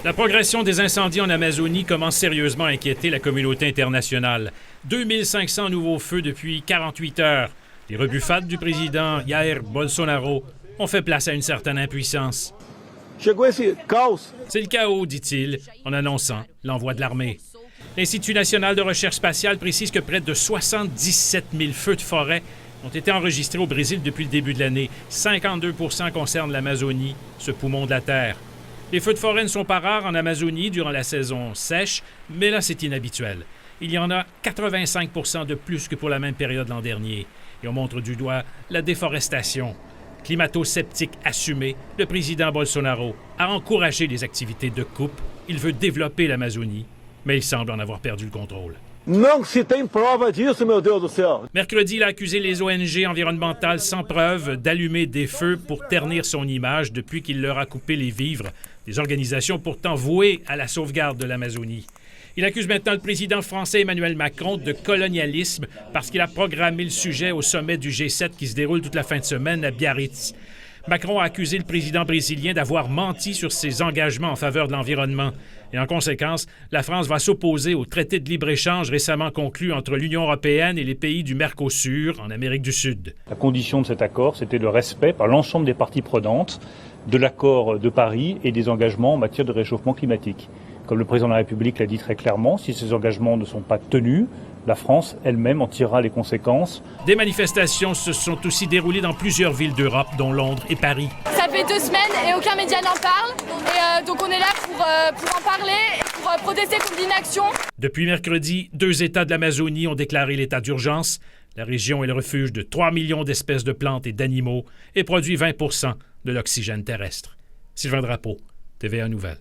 La progression des incendies en Amazonie commence sérieusement à inquiéter la communauté internationale. 2500 nouveaux feux depuis 48 heures. Les rebuffades du président Jair Bolsonaro ont fait place à une certaine impuissance. C'est le chaos, dit-il, en annonçant l'envoi de l'armée. L'Institut national de recherche spatiale précise que près de 77 000 feux de forêt ont été enregistrés au Brésil depuis le début de l'année. 52 % concernent l'Amazonie, ce poumon de la Terre. Les feux de forêt ne sont pas rares en Amazonie durant la saison sèche, mais là, c'est inhabituel. Il y en a 85 % de plus que pour la même période l'an dernier. Et on montre du doigt la déforestation. Climato-sceptique assumé, le président Bolsonaro a encouragé les activités de coupe. Il veut développer l'Amazonie, mais il semble en avoir perdu le contrôle. Não se tem prova disso, meu Deus do céu. Mercredi, il a accusé les ONG environnementales sans preuve d'allumer des feux pour ternir son image depuis qu'il leur a coupé les vivres, des organisations pourtant vouées à la sauvegarde de l'Amazonie. Il accuse maintenant le président français Emmanuel Macron de colonialisme parce qu'il a programmé le sujet au sommet du G7 qui se déroule toute la fin de semaine à Biarritz. Macron a accusé le président brésilien d'avoir menti sur ses engagements en faveur de l'environnement. Et en conséquence, la France va s'opposer au traité de libre-échange récemment conclu entre l'Union européenne et les pays du Mercosur en Amérique du Sud. La condition de cet accord, c'était le respect par l'ensemble des parties prenantes de l'accord de Paris et des engagements en matière de réchauffement climatique. Comme le président de la République l'a dit très clairement, si ces engagements ne sont pas tenus, la France elle-même en tirera les conséquences. Des manifestations se sont aussi déroulées dans plusieurs villes d'Europe, dont Londres et Paris. Ça fait 2 semaines et aucun média n'en parle. Et donc on est là pour en parler, pour protester contre l'inaction. Depuis mercredi, 2 États de l'Amazonie ont déclaré l'état d'urgence. La région est le refuge de 3 millions d'espèces de plantes et d'animaux et produit 20 % de l'oxygène terrestre. Sylvain Drapeau, TVA Nouvelles.